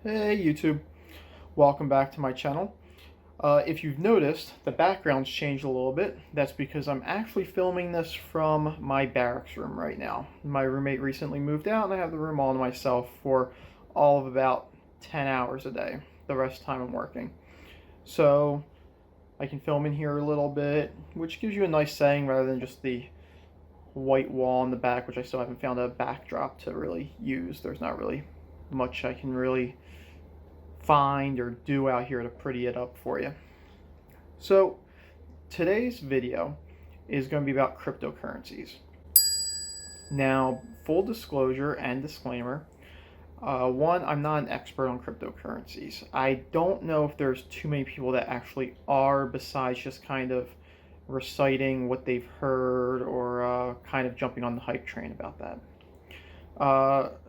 Hey YouTube, welcome back to my channel. If you've noticed, the background's changed a little bit. That's because I'm actually filming this from my barracks room right now. My roommate recently moved out and I have the room all to myself for all of about 10 hours a day. The rest of the time I'm working. So I can film in here a little bit, which gives you a nice setting rather than just the white wall in the back, which I still haven't found a backdrop to really use. There's not really much I can really find or do out here to pretty it up for you. So today's video is going to be about cryptocurrencies. Now, full disclosure and disclaimer, one, I'm not an expert on cryptocurrencies. I don't know if there's too many people that actually are, besides just kind of reciting what they've heard or kind of jumping on the hype train about that.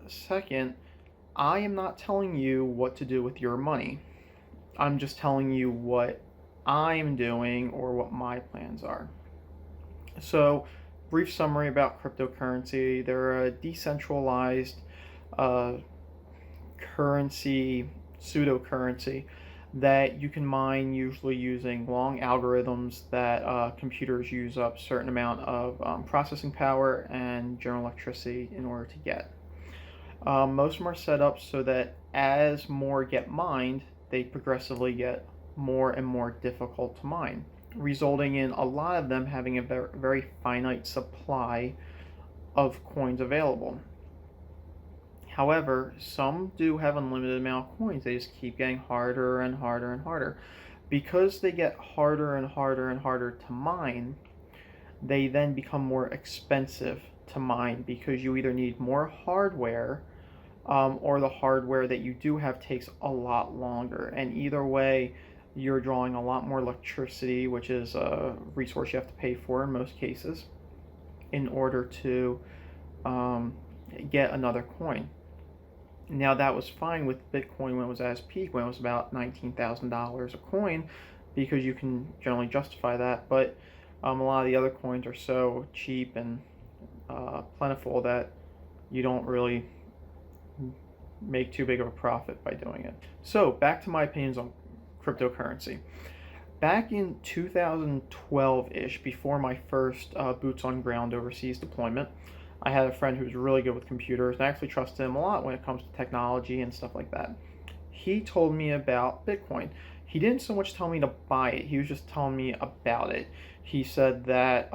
Second, I am not telling you what to do with your money. I'm just telling you what I'm doing or what my plans are. So, brief summary about cryptocurrency. They're a decentralized currency, pseudocurrency, that you can mine usually using long algorithms that computers use up a certain amount of processing power and general electricity in order to get. Most of them are set up so that as more get mined, they progressively get more and more difficult to mine, resulting in a lot of them having a very finite supply of coins available. However, some do have unlimited amount of coins. They just keep getting harder and harder and harder. Because they get harder and harder and harder to mine, they then become more expensive to mine because you either need more hardware or the hardware that you do have takes a lot longer. And either way, you're drawing a lot more electricity, which is a resource you have to pay for in most cases, in order to get another coin. Now, that was fine with Bitcoin when it was at its peak, when it was about $19,000 a coin, because you can generally justify that. But a lot of the other coins are so cheap and plentiful that you don't really make too big of a profit by doing it. So back to my opinions on cryptocurrency. Back in 2012-ish, before my first boots on ground overseas deployment, I had a friend who was really good with computers, and I actually trusted him a lot when it comes to technology and stuff like that. He told me about Bitcoin. He didn't so much tell me to buy it, he was just telling me about it. He said that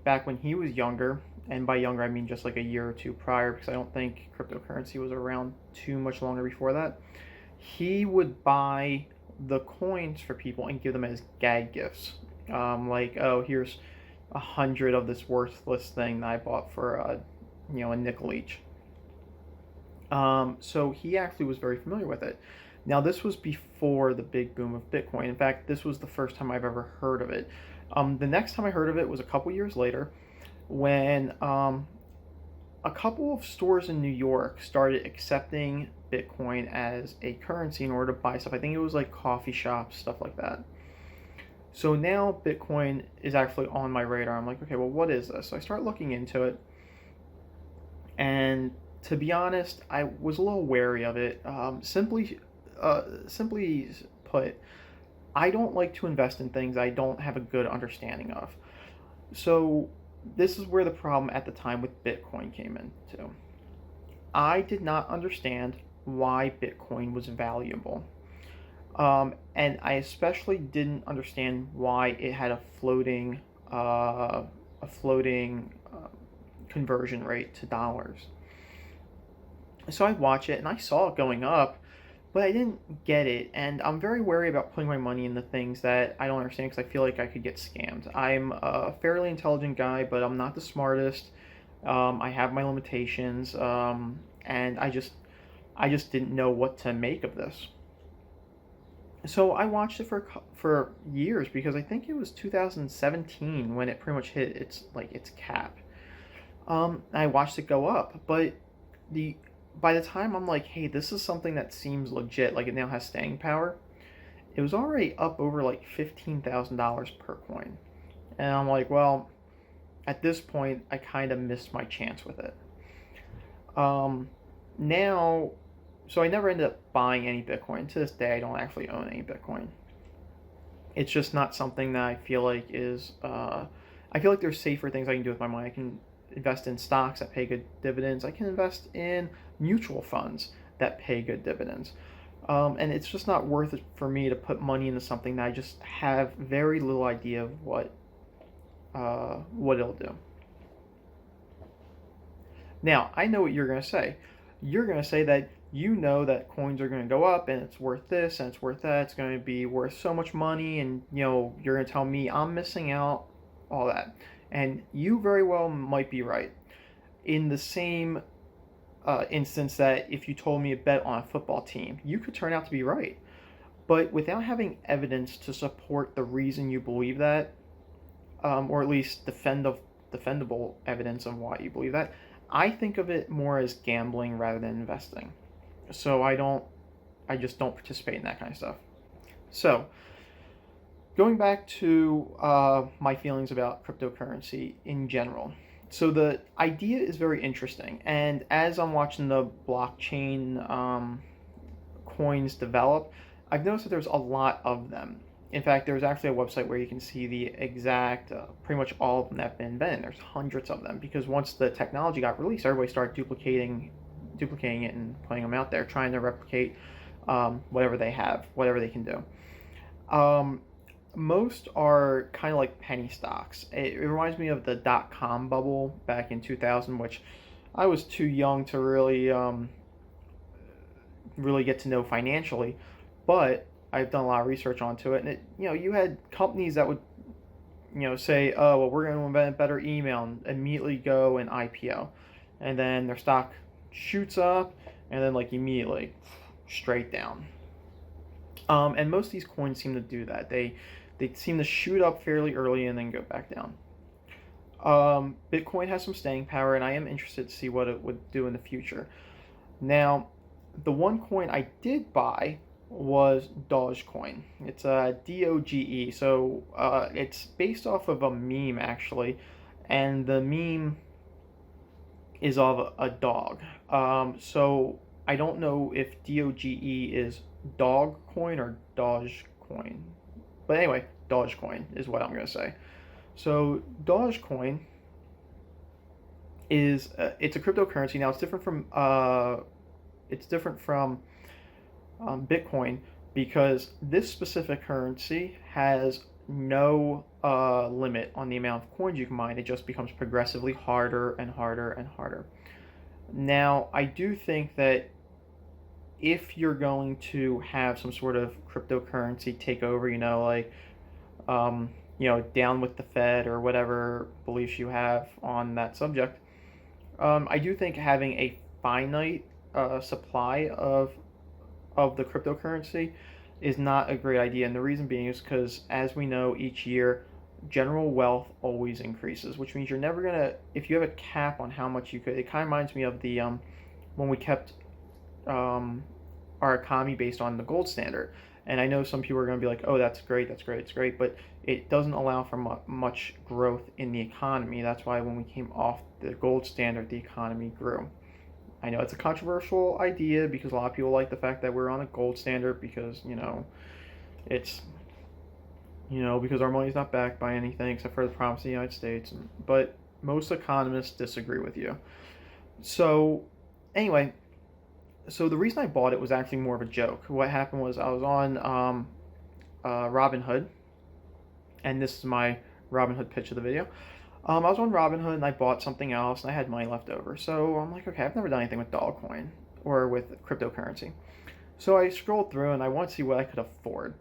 back when he was younger, and by younger I mean just like a year or two prior, because I don't think cryptocurrency was around too much longer before that, he would buy the coins for people and give them as gag gifts. Like, oh, here's 100 of this worthless thing that I bought for a nickel each. So he actually was very familiar with it. Now, this was before the big boom of Bitcoin. In fact, this was the first time I've ever heard of it. The next time I heard of it was a couple years later, when a couple of stores in New York started accepting Bitcoin as a currency in order to buy stuff. I think it was like coffee shops, stuff like that. So now Bitcoin is actually on my radar. I'm like, okay, well, what is this? So I start looking into it. And to be honest, I was a little wary of it. Simply put, I don't like to invest in things I don't have a good understanding of. So this is where the problem at the time with Bitcoin came into. I did not understand why Bitcoin was valuable. And I especially didn't understand why it had a floating conversion rate to dollars. So I watched it and I saw it going up, but I didn't get it. And I'm very wary about putting my money in the things that I don't understand because I feel like I could get scammed. I'm a fairly intelligent guy, but I'm not the smartest. I have my limitations, and I just didn't know what to make of this. So I watched it for years, because I think it was 2017 when it pretty much hit its cap. I watched it go up, but by the time I'm like, hey, this is something that seems legit, like it now has staying power, it was already up over like $15,000 per coin. And I'm like, well, at this point, I kind of missed my chance with it. Now, so I never ended up buying any Bitcoin. To this day, I don't actually own any Bitcoin. It's just not something that I feel like is. I feel like there's safer things I can do with my money. I can invest in stocks that pay good dividends. I can invest in mutual funds that pay good dividends. And it's just not worth it for me to put money into something that I just have very little idea of what it'll do. Now, I know what you're going to say. You're going to say that you know that coins are going to go up and it's worth this and it's worth that. It's going to be worth so much money, and you're going to tell me I'm missing out, all that. And you very well might be right. In the same instance that if you told me to bet on a football team, you could turn out to be right. But without having evidence to support the reason you believe that, or at least defendable evidence on why you believe that, I think of it more as gambling rather than investing. So I just don't participate in that kind of stuff. So, going back to my feelings about cryptocurrency in general. So the idea is very interesting, and as I'm watching the blockchain coins develop, I've noticed that there's a lot of them. In fact, there's actually a website where you can see the exact, pretty much all of them that have been invented. There's hundreds of them because once the technology got released, everybody started duplicating it and putting them out there, trying to replicate whatever they have, whatever they can do. Most are kind of like penny stocks. It reminds me of the dot-com bubble back in 2000, which I was too young to really get to know financially, but I've done a lot of research onto it, and you had companies that would say, oh well, we're going to invent a better email, and immediately go and IPO, and then their stock shoots up, and then like immediately straight down. And most of these coins seem to do that. They seem to shoot up fairly early and then go back down. Bitcoin has some staying power, and I am interested to see what it would do in the future. Now, the one coin I did buy was Dodgecoin. It's a DOGE, so it's based off of a meme actually, and the meme is of a dog. So I don't know if DOGE is dog coin or Dogecoin, but anyway, Dogecoin is what I'm going to say. So Dogecoin is it's a cryptocurrency. Now it's different from Bitcoin because this specific currency has no limit on the amount of coins you can mine. It just becomes progressively harder and harder and harder. Now, I do think that if you're going to have some sort of cryptocurrency take over, down with the Fed or whatever beliefs you have on that subject, I do think having a finite supply of the cryptocurrency is not a great idea. And the reason being is because, as we know, each year general wealth always increases, which means you're never gonna, if you have a cap on how much you could, it kind of reminds me of the when we kept our economy based on the gold standard. And I know some people are going to be like, oh, that's great, it's great, but it doesn't allow for much growth in the economy. That's why when we came off the gold standard, the economy grew. I know it's a controversial idea because a lot of people like the fact that we're on a gold standard because, it's, because our money's not backed by anything except for the promise of the United States. But most economists disagree with you. So, anyway, so the reason I bought it was actually more of a joke. What happened was I was on Robinhood, and this is my Robinhood pitch of the video. I was on Robinhood and I bought something else and I had money left over. So I'm like, okay, I've never done anything with Dogcoin or with cryptocurrency. So I scrolled through and I wanted to see what I could afford.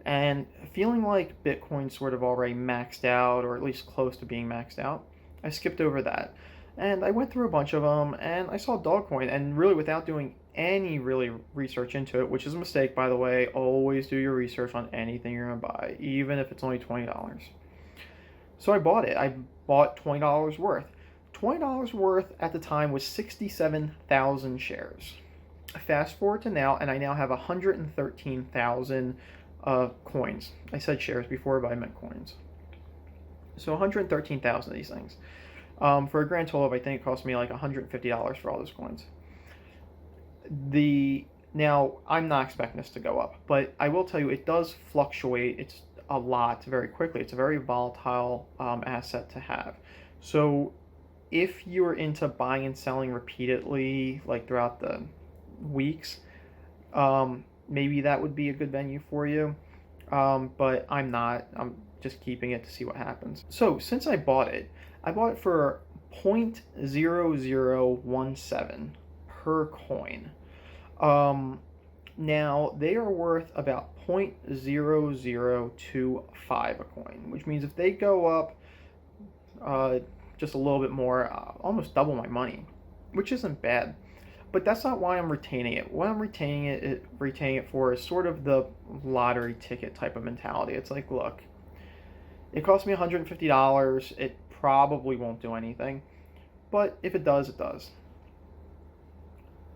And feeling like Bitcoin sort of already maxed out, or at least close to being maxed out, I skipped over that. And I went through a bunch of them and I saw Dogcoin, and really without doing any really research into it, which is a mistake, by the way. Always do your research on anything you're going to buy, even if it's only $20. So I bought it. I bought $20 worth. $20 worth at the time was 67,000 shares. Fast forward to now, and I now have 113,000 coins. I said shares before, but I meant coins. So 113,000 of these things. For a grand total of, I think it cost me like $150 for all those coins. The Now I'm not expecting this to go up, but I will tell you it does fluctuate. It's a lot very quickly. It's a very volatile asset to have. So if you're into buying and selling repeatedly, like throughout the weeks, maybe that would be a good venue for you. But I'm not. I'm just keeping it to see what happens. So since I bought it for 0.0017 per coin. Now they are worth about 0.0025 a coin, which means if they go up just a little bit more, almost double my money, which isn't bad. But that's not why I'm retaining it. What I'm retaining it for is sort of the lottery ticket type of mentality. It's like, look, it cost me $150. It probably won't do anything, but if it does, it does.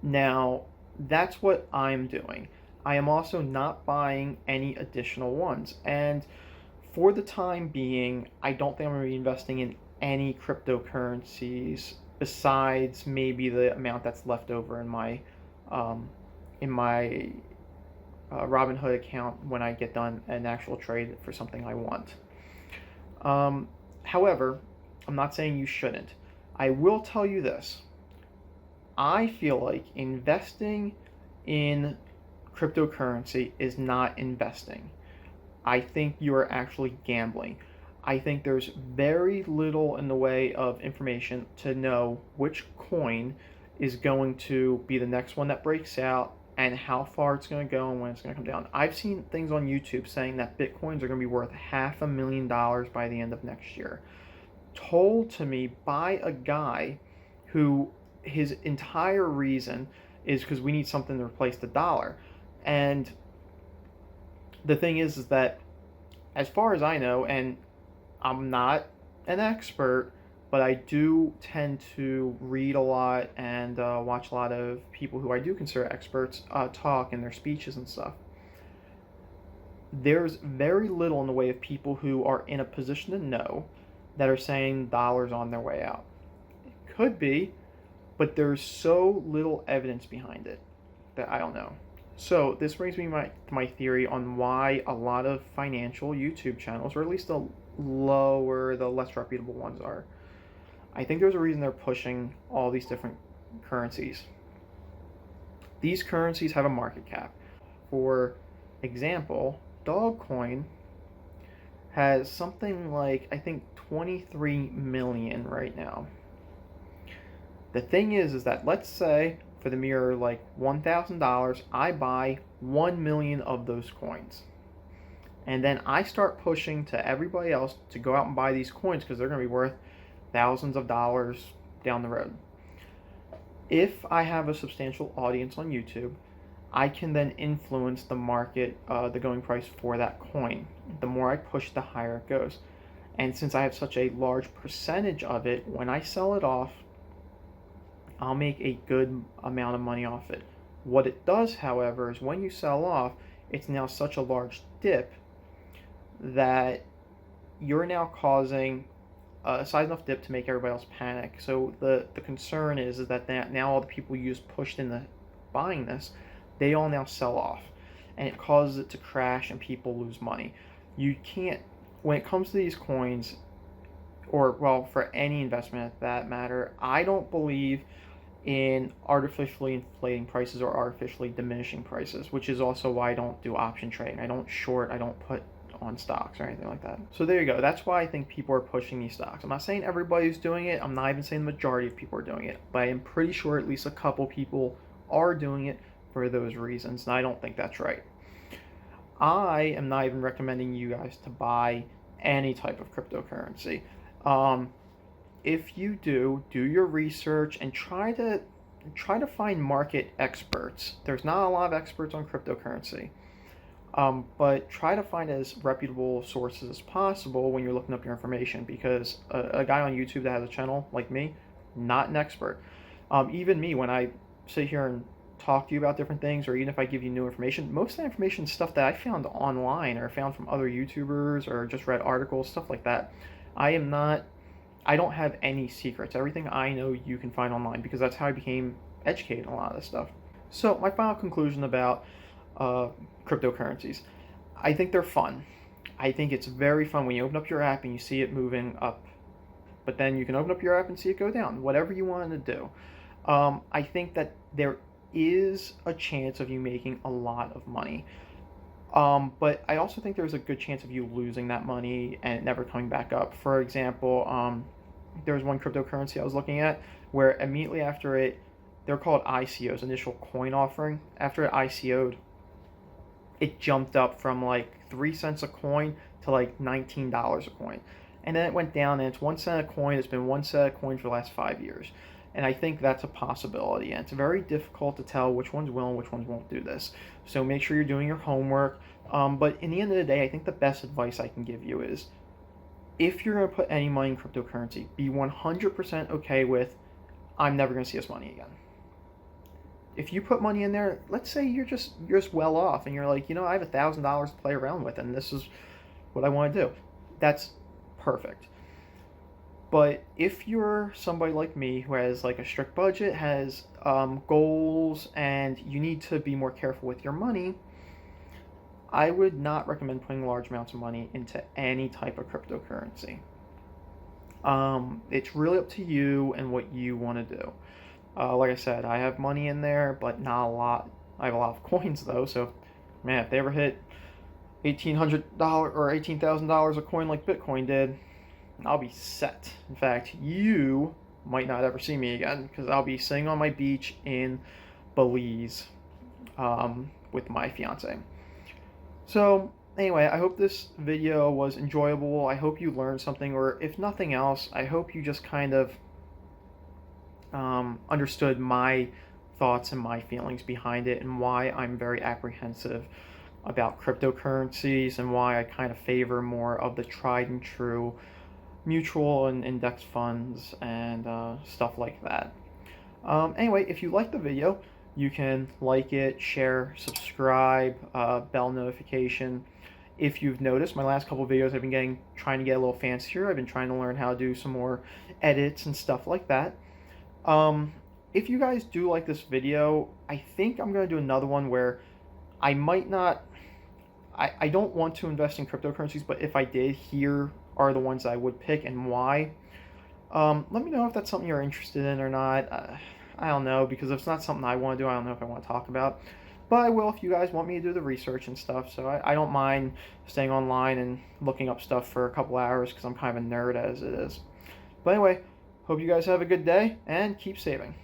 Now, that's what I'm doing. I am also not buying any additional ones. And for the time being, I don't think I'm going to be investing in any cryptocurrencies besides maybe the amount that's left over in my um, Robinhood account when I get done an actual trade for something I want. However, I'm not saying you shouldn't. I will tell you this. I feel like investing in cryptocurrency is not investing. I think you are actually gambling. I think there's very little in the way of information to know which coin is going to be the next one that breaks out and how far it's going to go and when it's going to come down. I've seen things on YouTube saying that Bitcoins are going to be worth $500,000 by the end of next year. Told to me by a guy who his entire reason is because we need something to replace the dollar. And the thing is that as far as I know, and I'm not an expert, but I do tend to read a lot and watch a lot of people who I do consider experts talk in their speeches and stuff. There's very little in the way of people who are in a position to know that are saying dollars on their way out. It could be, but there's so little evidence behind it that I don't know. So this brings me to my theory on why a lot of financial YouTube channels, or at least the less reputable ones are. I think there's a reason they're pushing all these different currencies. These currencies have a market cap. For example, Dogcoin has something like, I think, 23 million right now. The thing is that let's say for the mere like $1,000, I buy 1 million of those coins. And then I start pushing to everybody else to go out and buy these coins because they're going to be worth thousands of dollars down the road. If I have a substantial audience on YouTube, I can then influence the market, the going price for that coin. The more I push, the higher it goes. And since I have such a large percentage of it, when I sell it off, I'll make a good amount of money off it. What it does, however, is when you sell off, it's now such a large dip that you're now causing a size enough dip to make everybody else panic. So the concern is that now all the people you just pushed into buying this, they all now sell off. And it causes it to crash and people lose money. You can't, when it comes to these coins, or well, for any investment at that matter, I don't believe in artificially inflating prices or artificially diminishing prices, which is also why I don't do option trading. I don't short, I don't put on stocks or anything like that. So there you go. That's why I think people are pushing these stocks. I'm not saying everybody's doing it. I'm not even saying the majority of people are doing it, but I am pretty sure at least a couple people are doing it for those reasons, and I don't think that's right. I am not even recommending you guys to buy any type of cryptocurrency. If you do your research and try to find market experts. There's not a lot of experts on cryptocurrency, but try to find as reputable sources as possible when you're looking up your information, because a guy on YouTube that has a channel like me, not an expert. Even me, when I sit here and talk to you about different things, or even if I give you new information, most of the information is stuff that I found online or found from other YouTubers or just read articles, stuff like that. I don't have any secrets. Everything I know you can find online, because that's how I became educated in a lot of this stuff. So my final conclusion about uh, cryptocurrencies. I think they're fun. I think it's very fun when you open up your app and you see it moving up. But then you can open up your app and see it go down, whatever you want to do. I think that there is a chance of you making a lot of money. But I also think there's a good chance of you losing that money and it never coming back up. For example, there was one cryptocurrency I was looking at where immediately after it, they're called ICOs, initial coin offering. After it ICO'd, it jumped up from like 3 cents a coin to like $19 a coin. And then it went down and it's 1 cent a coin. It's been 1 cent a coin for the last 5 years. And I think that's a possibility. And it's very difficult to tell which ones will and which ones won't do this. So make sure you're doing your homework. But in the end of the day, I think the best advice I can give you is if you're going to put any money in cryptocurrency, be 100% okay with, I'm never going to see this money again. If you put money in there, let's say you're just well off and you're like, I have $1,000 to play around with and this is what I want to do. That's perfect. But if you're somebody like me who has like a strict budget, has goals, and you need to be more careful with your money, I would not recommend putting large amounts of money into any type of cryptocurrency. It's really up to you and what you want to do. Like I said, I have money in there, but not a lot. I have a lot of coins though, so man, if they ever hit $1,800 or $18,000 a coin like Bitcoin did, I'll be set. In fact, you might not ever see me again because I'll be sitting on my beach in Belize with my fiance. So anyway, I hope this video was enjoyable. I hope you learned something, or if nothing else, I hope you just kind of understood my thoughts and my feelings behind it and why I'm very apprehensive about cryptocurrencies and why I kind of favor more of the tried and true mutual and index funds and stuff like that. Anyway, if you liked the video, you can like it, share, subscribe, bell notification. If you've noticed, my last couple of videos I've been trying to get a little fancier. I've been trying to learn how to do some more edits and stuff like that. If you guys do like this video, I think I'm going to do another one where I might not, I don't want to invest in cryptocurrencies, but if I did, here are the ones I would pick and why. Let me know if that's something you're interested in or not. I don't know, because if it's not something I want to do, I don't know if I want to talk about. But I will if you guys want me to do the research and stuff, so I don't mind staying online and looking up stuff for a couple hours because I'm kind of a nerd as it is. But anyway, hope you guys have a good day and keep saving.